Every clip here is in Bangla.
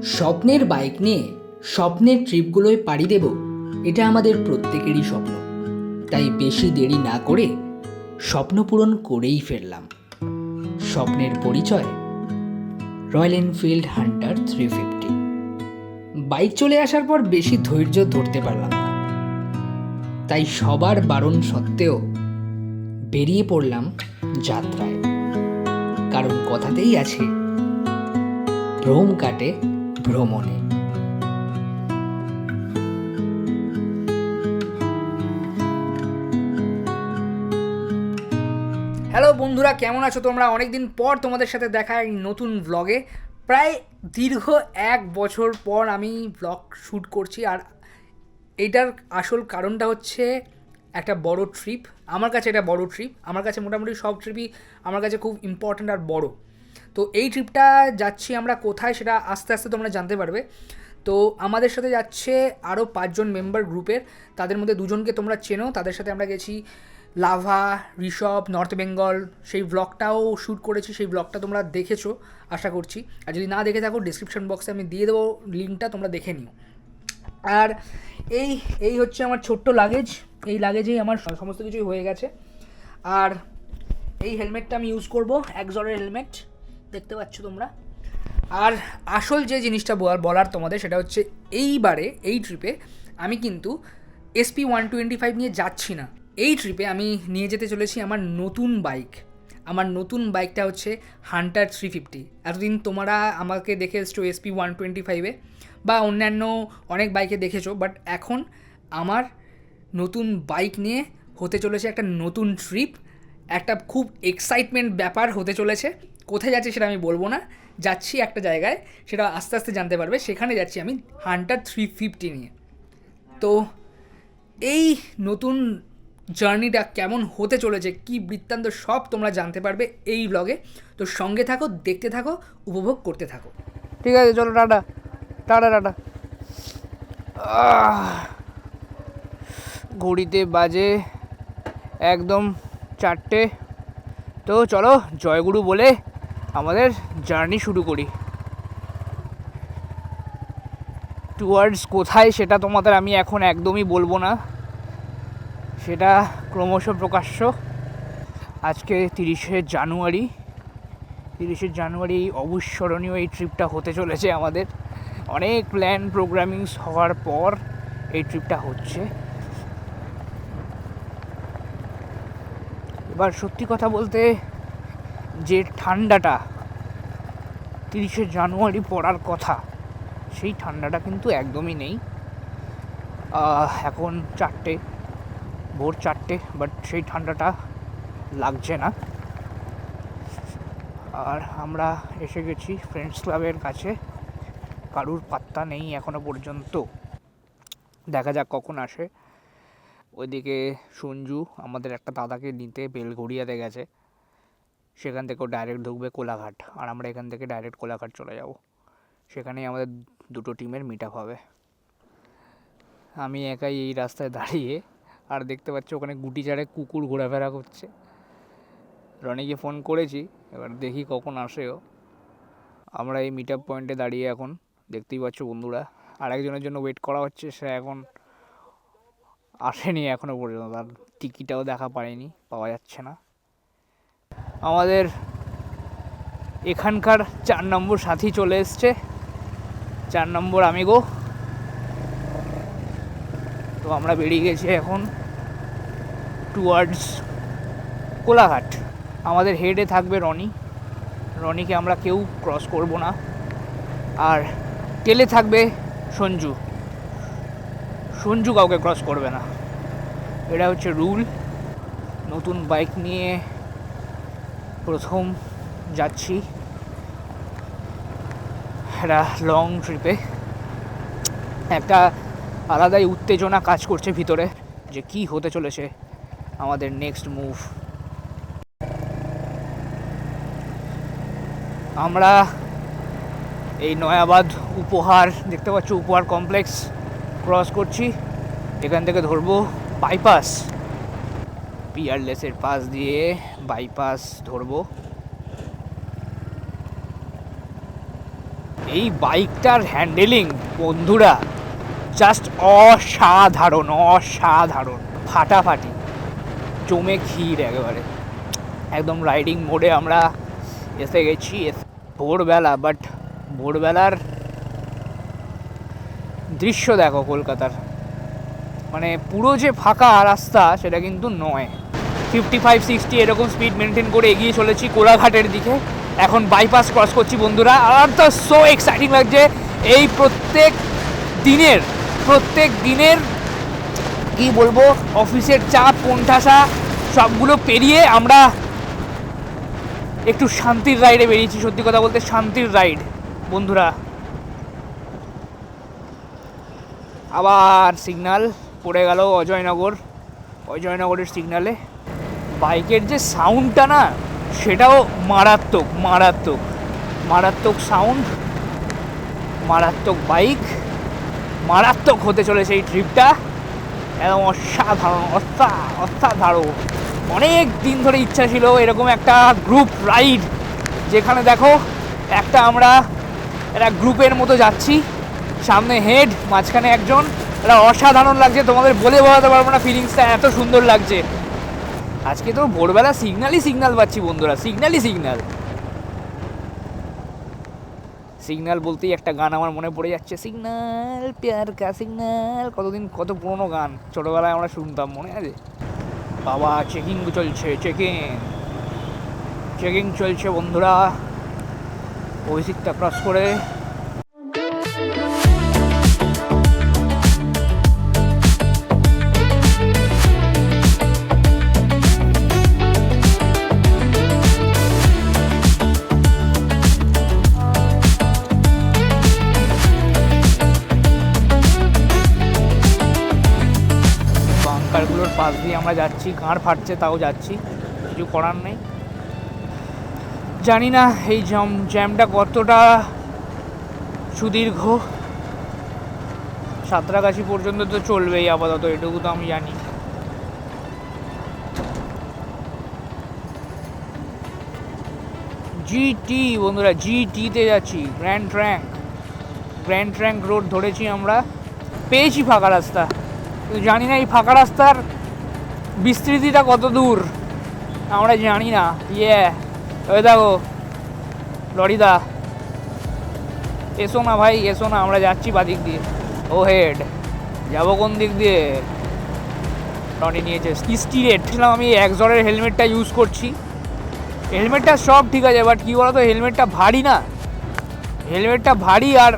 স্বপ্নের বাইক নিয়ে স্বপ্নের ট্রিপগুলোয় পাড়ি দেব, এটা আমাদের প্রত্যেকেরই স্বপ্ন। তাই বেশি দেরি না করে স্বপ্ন পূরণ করেই ফেললাম। স্বপ্নের পরিচয় রয়্যাল এনফিল্ড হান্টার 350। বাইক চলে আসার পর বেশি ধৈর্য ধরতে পারলাম না, তাই সবার বারণ সত্ত্বেও বেরিয়ে পড়লাম যাত্রায়। কারণ কথাতেই আছে, ভ্রম কাটে ভ্রমণে। হ্যালো বন্ধুরা, কেমন আছো তোমরা? অনেকদিন পর তোমাদের সাথে দেখা এই নতুন ব্লগে। প্রায় দীর্ঘ 1 বছর পর আমি ব্লগ শ্যুট করছি। আর এইটার আসল কারণটা হচ্ছে একটা বড় ট্রিপ। আমার কাছে এটা বড় ট্রিপ। আমার কাছে মোটামুটি সব ট্রিপই আমার কাছে খুব ইম্পর্ট্যান্ট আর বড়। তো এই ট্রিপটা যাচ্ছি আমরা কোথায়, সেটা আস্তে আস্তে তোমরা জানতে পারবে। তো আমাদের সাথে যাচ্ছে আরও 5জন মেম্বার গ্রুপের। তাদের মধ্যে 2জনকে তোমরা চেনো, তাদের সাথে আমরা গেছি লাভা, ঋষভ, নর্থ বেঙ্গল। সেই ব্লগটাও শ্যুট করেছি, সেই ব্লগটা তোমরা দেখেছো আশা করছি। আর যদি না দেখে থাকো, ডিসক্রিপশন বক্সে আমি দিয়ে দেবো লিঙ্কটা, তোমরা দেখে নিও। আর এই হচ্ছে আমার ছোট্ট লাগেজ। এই লাগেজেই আমার সমস্ত কিছুই হয়ে গেছে। আর এই হেলমেটটা আমি ইউজ করব, একজনের হেলমেট, দেখতে পাচ্ছ তোমরা। আর আসল যে জিনিসটা বলার তোমাদের, সেটা হচ্ছে এইবারে এই ট্রিপে আমি কিন্তু SP125 নিয়ে যাচ্ছি না। এই ট্রিপে আমি নিয়ে যেতে চলেছি আমার নতুন বাইক। আমার নতুন বাইকটা হচ্ছে হান্টার 350। এতদিন তোমরা আমাকে দেখে এসছো SP125-এ বা অন্যান্য অনেক বাইকে দেখেছো, বাট এখন আমার নতুন বাইক নিয়ে হতে চলেছে একটা নতুন ট্রিপ। একটা খুব এক্সাইটমেন্ট ব্যাপার হতে চলেছে। কোথায় যাচ্ছি সেটা আমি বলবো না, যাচ্ছি একটা জায়গায়, সেটা আস্তে আস্তে জানতে পারবে। সেখানে যাচ্ছি আমি হান্টার 350 নিয়ে। তো এই নতুন জার্নিটা কেমন হতে চলেছে, কি বৃত্তান্ত, সব তোমরা জানতে পারবে এই ব্লগে। তো সঙ্গে থাকো, দেখতে থাকো, উপভোগ করতে থাকো। ঠিক আছে, চলো, টাটা টাটা টাটা। ঘড়িতে বাজে একদম 4টে। তো চলো জয়গুরু বলে আমাদের জার্নি শুরু করি। টুয়ার্ডস কোথায় সেটা তোমাদের আমি এখন একদমই বলবো না, সেটা ক্রমশ প্রকাশ্য। আজকে 30শে জানুয়ারি অবিস্মরণীয় এই ট্রিপটা হতে চলেছে আমাদের। অনেক প্ল্যান প্রোগ্রামিংস হওয়ার পর এই ট্রিপটা হচ্ছে। এবার সত্যি কথা বলতে, যে ঠান্ডাটা 30শে জানুয়ারি পড়ার কথা, সেই ঠান্ডাটা কিন্তু একদমই নেই। এখন ভোর 4টে, বাট সেই ঠান্ডাটা লাগছে না। আর আমরা এসে গেছি ফ্রেন্ডস ক্লাবের কাছে। কারুর পাত্তা নেই এখনো পর্যন্ত, দেখা যাক কখন আসে। ওইদিকে সঞ্জু আমাদের একটা দাদাকে নিতে বেলঘড়িয়াতে গেছে, সেখান থেকেও ডাইরেক্ট ঢুকবে কোলাঘাট। আর আমরা এখান থেকে ডাইরেক্ট কোলাঘাট চলে যাব। সেখানেই আমাদের দুটো টিমের মিট আপ হবে। আমি একাই এই রাস্তায় দাঁড়িয়ে, আর দেখতে পাচ্ছি ওখানে গুটি চারে কুকুর ঘোরাফেরা করছে। রনিকে ফোন করেছি, এবার দেখি কখন আসেও। আমরা এই মিট আপ পয়েন্টে দাঁড়িয়ে এখন, দেখতেই পাচ্ছ বন্ধুরা। আরেকজনের জন্য ওয়েট করা হচ্ছে, সে এখন আসেনি এখনও পর্যন্ত, তার টিকিটটাও পাওয়া যাচ্ছে না। আমাদের এখানকার 4 নম্বর সাথী চলে এসছে, 4 নম্বর আমিগো। তো আমরা বেরিয়ে গেছি এখন টুয়ার্ডস কোলাঘাট। আমাদের হেডে থাকবে রনিকে আমরা কেউ ক্রস করব না। আর টেলে থাকবে সঞ্জু কাউকে ক্রস করবে না। এটা হচ্ছে রুল। নতুন বাইক নিয়ে প্রথম যাচ্ছি একটা লং ট্রিপে। একটা আলাদাই উত্তেজনা কাজ করছে ভিতরে, যে কি হতে চলেছে আমাদের নেক্সট মুভ। আমরা এই নয়াবাদ উপহার, দেখতে পাচ্ছ উপহার কমপ্লেক্স ক্রস করছি। এখান থেকে ধরবো বাইপাস, পিয়ারলেসের পাশ দিয়ে বাইপাস ধরবো। এই বাইকটার হ্যান্ডেলিং বন্ধুরা জাস্ট অসাধারণ, অসাধারণ, ফাটাফাটি, জমে ক্ষীর একেবারে। একদম রাইডিং মোডে আমরা এসে গেছি ভোরবেলা, বাট ভোরবেলার দৃশ্য দেখো কলকাতার, মানে পুরো যে ফাঁকা রাস্তা সেটা কিন্তু নয়। 55-60 এরকম স্পিড মেনটেন করে এগিয়ে চলেছি কোলাঘাটের দিকে। এখন বাইপাস ক্রস করছি বন্ধুরা, আর তো সো এক্সাইটিং লাগছে। এই প্রত্যেক দিনের কি বলবো, অফিসের চাপ কোণঠাসা সবগুলো পেরিয়ে আমরা একটু শান্তির রাইডে বেরিয়েছি। সত্যি কথা বলতে শান্তির রাইড বন্ধুরা। আবার সিগন্যাল পড়ে গেল অজয়নগরের সিগন্যালে। বাইকের যে সাউন্ডটা না, সেটাও মারাত্মক মারাত্মক মারাত্মক সাউন্ড, মারাত্মক বাইক, মারাত্মক হতে চলেছে এই ট্রিপটা। একদম অসাধারণ অসাধারণ। অনেক দিন ধরে ইচ্ছা ছিল এরকম একটা গ্রুপ রাইড, যেখানে দেখো আমরা গ্রুপের মতো যাচ্ছি, সামনে হেড, মাঝখানে একজন। এটা অসাধারণ লাগছে, তোমাদের বলে বোঝাতে পারবো না, ফিলিংসটা এত সুন্দর লাগছে। আজকে তো ভোরবেলা সিগন্যাল পাচ্ছি বন্ধুরা, সিগন্যাল বলতেই একটা গান আমার মনে পড়ে যাচ্ছে, সিগন্যাল প্যার কা সিগন্যাল। কত পুরনো গান, ছোটোবেলায় আমরা শুনতাম, মনে আছে? বাবা চেকিং চলছে বন্ধুরা, অভিষেকটা ক্রস করে। বাঙ্কারগুলোর পাশ দিয়ে আমরা যাচ্ছি, গাঁড় ফাটছে তাও যাচ্ছি, কিছু করার নেই। জানি না এই জ্যামটা কতটা সুদীর্ঘ, সাঁতরাগাছি পর্যন্ত তো চলবেই আপাতত, এটুকু তো আমি জানি। জিটি বন্ধুরা, জিটিতে যাচ্ছি, গ্র্যান্ড ট্র্যাঙ্ক রোড ধরেছি আমরা, পেয়েছি ফাঁকা রাস্তা। জানি না এই ফাঁকা রাস্তার বিস্তৃতিটা কত দূর, আমরা জানি না। ওই দেখো লরিদা, এসো না ভাই, এসো না, আমরা যাচ্ছি বাদিক দিয়ে। ও হেড, যাবো কোন দিক দিয়ে? লরি নিয়েছে স্টিরেট। আমি একজনের হেলমেটটা ইউজ করছি, হেলমেটটা সব ঠিক আছে, বাট কী বলতো, হেলমেটটা ভারী, আর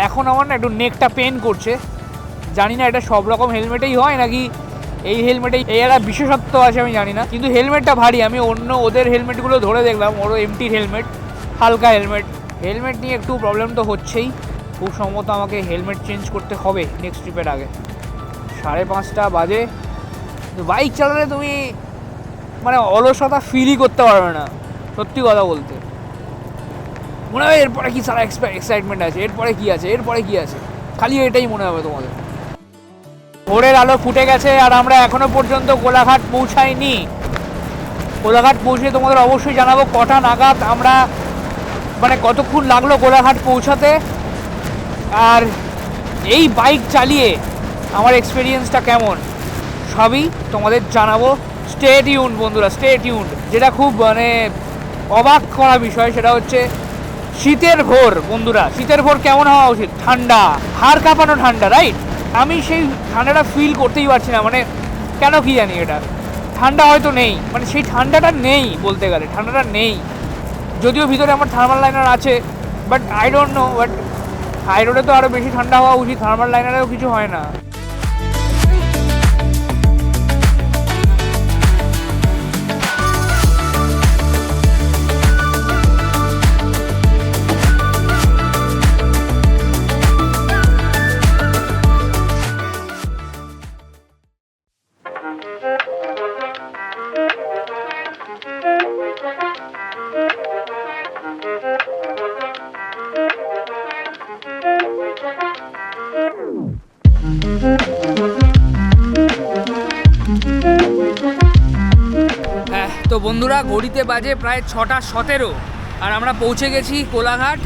এখন আমার না একটু নেকটা পেন করছে। জানি না এটা সব রকম হেলমেটেই হয় নাকি এই হেলমেটেই এই একটা বিশেষত্ব আছে, আমি জানি না, কিন্তু হেলমেটটা ভারী। আমি ওদের হেলমেটগুলো ধরে দেখলাম, ওরও এমটি হেলমেট, হালকা হেলমেট নিয়ে একটু প্রবলেম তো হচ্ছেই। খুব সম্ভবত আমাকে হেলমেট চেঞ্জ করতে হবে নেক্সট ট্রিপের আগে। 5:30 বাজে, বাইক চালালে তুমি মানে অলসতা ফিলই করতে পারবে না, সত্যি কথা বলতে। মনে হবে এরপরে কি সারা এক্সাইটমেন্ট আছে, এরপরে কি আছে, খালি এটাই মনে হবে তোমাদের। ভোরের আলো ফুটে গেছে, আর আমরা এখনো পর্যন্ত কোলাঘাট পৌঁছাইনি। কোলাঘাট পৌঁছে তোমাদের অবশ্যই জানাবো কটা নাগাদ আমরা, মানে কতক্ষণ লাগলো কোলাঘাট পৌঁছাতে, আর এই বাইক চালিয়ে আমার এক্সপিরিয়েন্সটা কেমন সবই তোমাদের জানাবো। স্টে টিউনড বন্ধুরা, স্টে টিউনড। যেটা খুব মানে অবাক করা বিষয়, সেটা হচ্ছে শীতের ভোর বন্ধুরা। শীতের ভোর কেমন হওয়া উচিত? ঠান্ডা, হাড় কাঁপানো ঠান্ডা, রাইট? আমি সেই ঠান্ডাটা ফিল করতেই পারছি না, মানে কেন কি জানি, এটা ঠান্ডা হয়তো নেই, মানে সেই ঠান্ডাটা নেই, বলতে গেলে ঠান্ডাটা নেই। যদিও ভিতরে আমার থার্মাল লাইনার আছে, but I don't know, but high রোডে তো আরও বেশি ঠান্ডা হওয়া উচিত, থার্মাল লাইনারেও কিছু হয় না। তো বন্ধুরা, ঘড়িতে বাজে প্রায় 6:17, আর আমরা পৌঁছে গেছি কোলাঘাট।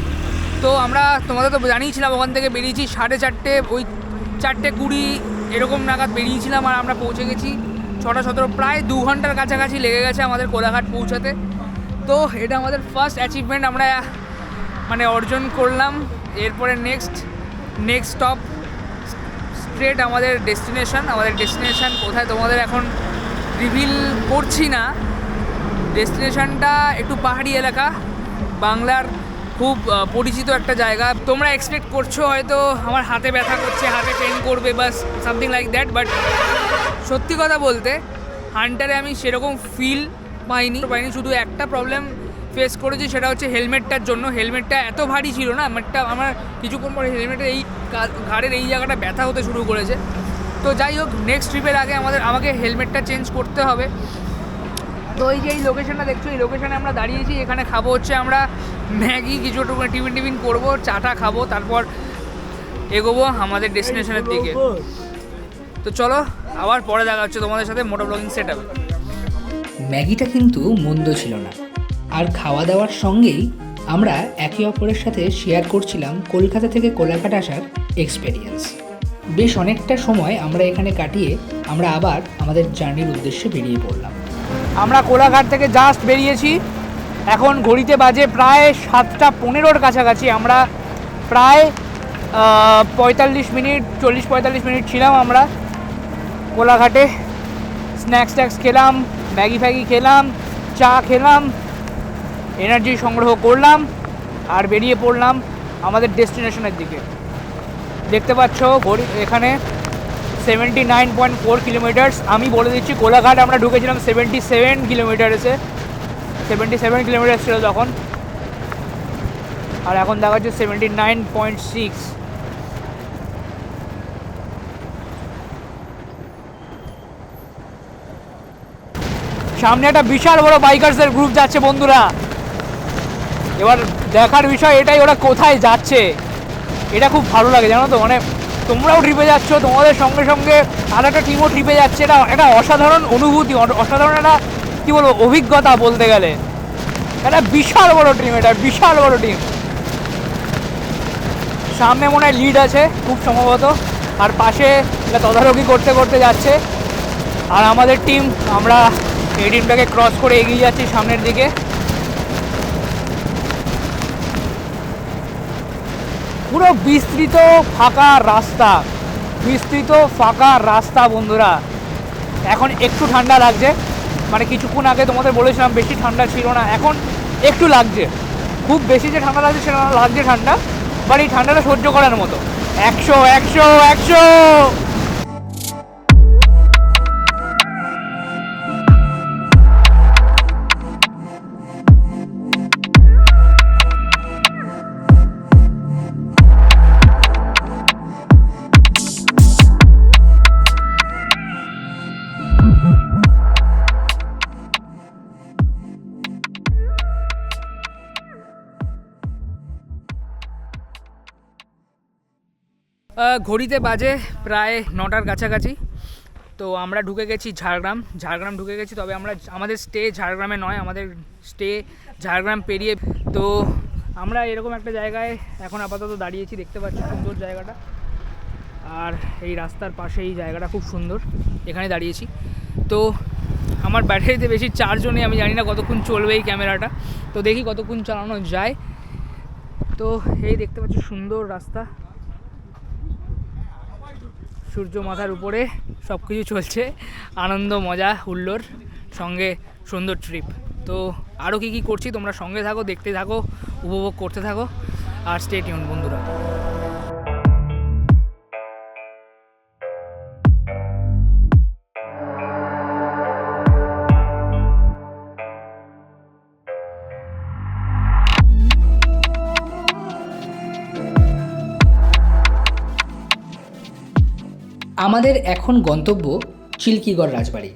তো আমরা তোমাদের তো জানিয়েছিলাম ওখান থেকে বেরিয়েছি 4:30, ওই 4:20 এরকম নাগাদ বেরিয়েছিলাম, আর আমরা পৌঁছে গেছি 6:17, প্রায় 2 ঘন্টার কাছাকাছি লেগে গেছে আমাদের কোলাঘাট পৌঁছাতে। তো এটা আমাদের ফার্স্ট অ্যাচিভমেন্ট আমরা মানে অর্জন করলাম। এরপরে নেক্সট স্টপ স্ট্রেট আমাদের ডেস্টিনেশন কোথায় তোমাদের এখন রিভিল করছি না। ডেস্টিনেশনটা একটু পাহাড়ি এলাকা, বাংলার খুব পরিচিত একটা জায়গা। তোমরা এক্সপেক্ট করছো হয়তো আমার হাতে ব্যথা করছে, হাতে পেন করবে, বাস সামথিং লাইক দ্যাট, বাট সত্যি কথা বলতে হান্টারে আমি সেরকম ফিল পাইনি। শুধু একটা প্রবলেম ফেস করেছি, সেটা হচ্ছে হেলমেটটার জন্য। হেলমেটটা এত ভারী ছিল না, আমার কিছুক্ষণ পরে হেলমেটের এই ঘাড়ের এই জায়গাটা ব্যথা হতে শুরু করেছে। তো যাই হোক, নেক্সট ট্রিপের আগে আমাকে হেলমেটটা চেঞ্জ করতে হবে। তো এই যে এই লোকেশনটা দেখছো, এই লোকেশনে আমরা দাঁড়িয়েছি। এখানে খাবো হচ্ছে আমরা ম্যাগি, কিছু টিফিন করবো, চাটা খাবো, তারপর এগোবো আমাদের ডেস্টিনেশনের দিকে। তো চলো আবার পরে দেখা হচ্ছে তোমাদের সাথে মোটো ব্লগিং সেটআপে। ম্যাগিটা কিন্তু মন্দ ছিল না, আর খাওয়া দাওয়ার সঙ্গেই আমরা একে অপরের সাথে শেয়ার করছিলাম কলকাতা থেকে কোলাঘাট আসার এক্সপেরিয়েন্স। বেশ অনেকটা সময় আমরা এখানে কাটিয়ে আমরা আবার আমাদের জার্নির উদ্দেশ্যে বেরিয়ে পড়লাম। আমরা কোলাঘাট থেকে জাস্ট বেরিয়েছি, এখন ঘড়িতে বাজে প্রায় 7:15 কাছাকাছি। আমরা প্রায় 40-45 মিনিট ছিলাম আমরা কোলাঘাটে। স্ন্যাক্স খেলাম, ম্যাগি খেলাম, চা খেলাম, এনার্জি সংগ্রহ করলাম, আর বেরিয়ে পড়লাম আমাদের ডেস্টিনেশনের দিকে। দেখতে পাচ্ছ ঘড়ি এখানে 79.4 কিলোমিটার্স। আমি বলে দিচ্ছি, কোলাঘাট আমরা ঢুকেছিলাম 77 কিলোমিটার্সে, 77 কিলোমিটার ছিল তখন, আর এখন দেখা যাচ্ছে 79.6। সামনে একটা বিশাল বড় বাইকার্সের গ্রুপ যাচ্ছে বন্ধুরা। এবার দেখার বিষয় এটাই, ওরা কোথায় যাচ্ছে। এটা খুব ভালো লাগে জানো তো, মানে তোমরাও ট্রিপে যাচ্ছ, তোমাদের সঙ্গে সঙ্গে আর একটা টিমও ট্রিপে যাচ্ছে। এটা একটা অসাধারণ অনুভূতি, অসাধারণ একটা কী বলবো অভিজ্ঞতা বলতে গেলে। একটা বিশাল বড় টিম, এটা বিশাল বড় টিম। সামনে মনে হয় লিড আছে খুব সম্ভবত, আর পাশে তদারকি করতে করতে যাচ্ছে। আর আমাদের টিম, আমরা এই টিমটাকে ক্রস করে এগিয়ে যাচ্ছি সামনের দিকে। পুরো বিস্তৃত ফাঁকা রাস্তা বন্ধুরা। এখন একটু ঠান্ডা লাগছে, মানে কিছুক্ষণ আগে তোমাদের বলেছিলাম বেশি ঠান্ডা ছিল না, এখন একটু লাগছে। খুব বেশি যে ঠান্ডা লাগছে সেটা লাগছে ঠান্ডা, বাট এই ঠান্ডাটা সহ্য করার মতো। 100। ঘড়িতে বাজে প্রায় 9টার কাছাকাছি। তো আমরা ঢুকে গেছি ঝাড়গ্রাম ঢুকে গেছি। তবে আমাদের স্টে ঝাড়গ্রামে নয়, আমাদের স্টে ঝাড়গ্রাম পেরিয়ে। তো আমরা এরকম একটা জায়গায় এখন আপাতত দাঁড়িয়েছি, দেখতে পাচ্ছি সুন্দর জায়গাটা। আর এই রাস্তার পাশে এই জায়গাটা খুব সুন্দর, এখানে দাঁড়িয়েছি। তো আমার ব্যাটারিতে বেশি চার্জও নেই, আমি জানি না কতক্ষণ চলবে এই ক্যামেরাটা, তো দেখি কতক্ষণ চালানো যায়। তো এই দেখতে পাচ্ছি সুন্দর রাস্তা, সূর্য মাথার উপরে, সব কিছু চলছে, আনন্দ মজা হুল্লোড়, সঙ্গে সুন্দর ট্রিপ। তো আরও কী করছি তোমরা সঙ্গে থাকো, দেখতে থাকো, উপভোগ করতে থাকো, আর স্টে টিউন বন্ধুরা। আমাদের এখন গন্তব্য চিল্কিগড় রাজবাড়ি।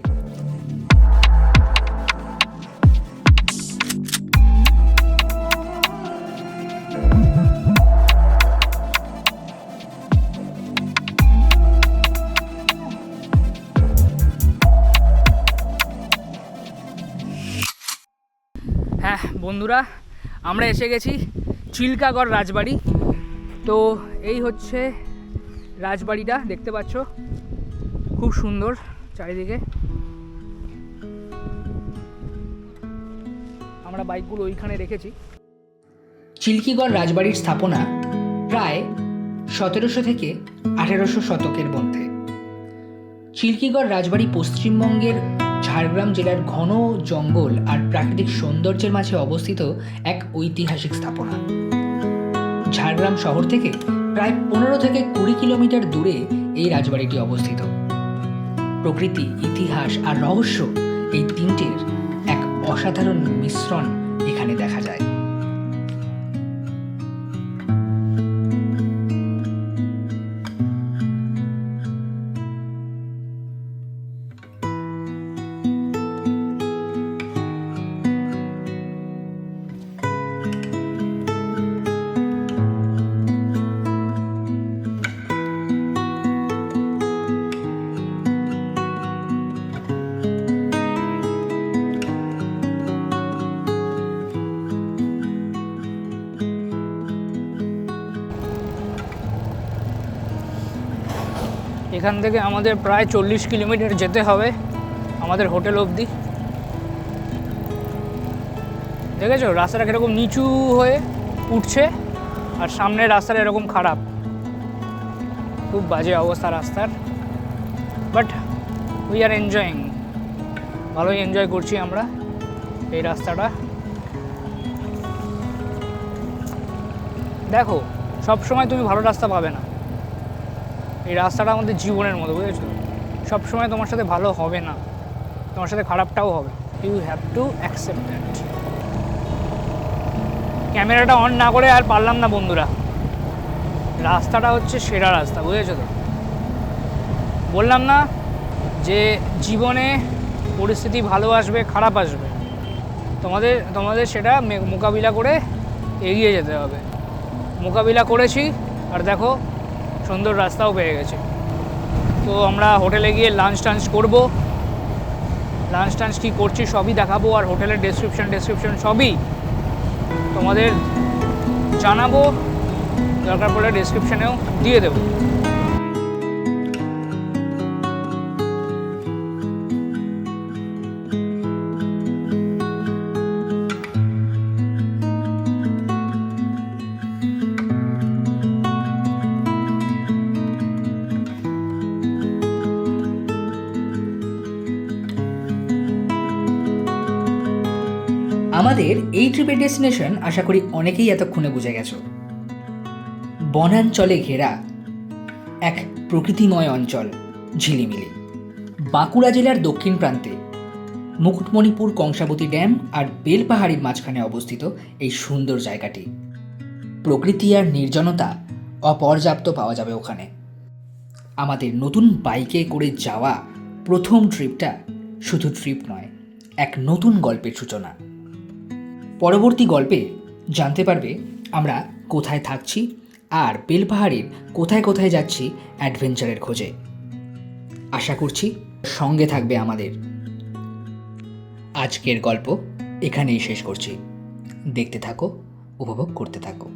হ্যাঁ বন্ধুরা, আমরা এসে গেছি চিল্কাগড় রাজবাড়ি। তো এই হচ্ছে রাজবাড়িটা, দেখতে পাচ্ছ খুব সুন্দর চারিদিকে। আমরা বাইকগুলো ওইখানে রেখেছি। চিল্কিগড় রাজবাড়ির স্থাপনা প্রায় 1700 থেকে 1800 শতকের মধ্যে। চিল্কিগড় রাজবাড়ি পশ্চিমবঙ্গের ঝাড়গ্রাম জেলার ঘন জঙ্গল আর প্রাকৃতিক সৌন্দর্যের মাঝে অবস্থিত এক ঐতিহাসিক স্থাপনা। ঝাড়গ্রাম শহর থেকে প্রায় 15 থেকে 20 কিলোমিটার দূরে এই রাজবাড়িটি অবস্থিত। প্রকৃতি, ইতিহাস আর রহস্য এই তিনটির এক অসাধারণ মিশ্রণ এখানে দেখা যায়। এখান থেকে আমাদের প্রায় 40 কিলোমিটার যেতে হবে আমাদের হোটেল অবধি। দেখেছো রাস্তাটা কীরকম নিচু হয়ে উঠছে, আর সামনের রাস্তাটা এরকম খারাপ, খুব বাজে অবস্থা রাস্তার। বাট উই আর এনজয়িং, ভালোই এনজয় করছি আমরা এই রাস্তাটা। দেখো সব সময় তুমি ভালো রাস্তা পাবে না, এই রাস্তাটা আমাদের জীবনের মতো, বুঝেছো? সবসময় তোমার সাথে ভালো হবে না, তোমার সাথে খারাপটাও হবে। You have to accept that. ক্যামেরাটা অন না করে আর পারলাম না বন্ধুরা, রাস্তাটা হচ্ছে সেরা রাস্তা, বুঝেছো তো? বললাম না যে জীবনে পরিস্থিতি ভালো আসবে খারাপ আসবে, তোমাদের সেটা মোকাবিলা করে এগিয়ে যেতে হবে। মোকাবিলা করেছি, আর দেখো সুন্দর রাস্তাও পেয়ে গেছে। তো আমরা হোটেলে গিয়ে লাঞ্চ টাঞ্চ করবো। লাঞ্চ টাঞ্চ কী করছি সবই দেখাবো, আর হোটেলের ডেসক্রিপশন সবই তোমাদের জানাবো, দরকার পড়লে ডেসক্রিপশানেও দিয়ে দেবো। আমাদের এই ট্রিপের ডেস্টিনেশন আশা করি অনেকেই এতক্ষণে বুঝে গেছো। বনাঞ্চলে ঘেরা এক প্রকৃতিময় অঞ্চল ঝিলিমিলি। বাঁকুড়া জেলার দক্ষিণ প্রান্তে মুকুটমণিপুর কংসাবতী ড্যাম আর বেলপাহাড়ির মাঝখানে অবস্থিত এই সুন্দর জায়গাটি। প্রকৃতি আর নির্জনতা অপর্যাপ্ত পাওয়া যাবে ওখানে। আমাদের নতুন বাইকে করে যাওয়া প্রথম ট্রিপটা শুধু ট্রিপ নয়, এক নতুন গল্পের সূচনা। পরবর্তী গল্পে জানতে পারবে আমরা কোথায় থাকছি আর বেলপাহাড়ির কোথায় কোথায় যাচ্ছি অ্যাডভেঞ্চারের খোঁজে। আশা করছি সঙ্গে থাকবে আমাদের। আজকের গল্প এখানেই শেষ করছি। দেখতে থাকো, উপভোগ করতে থাকো।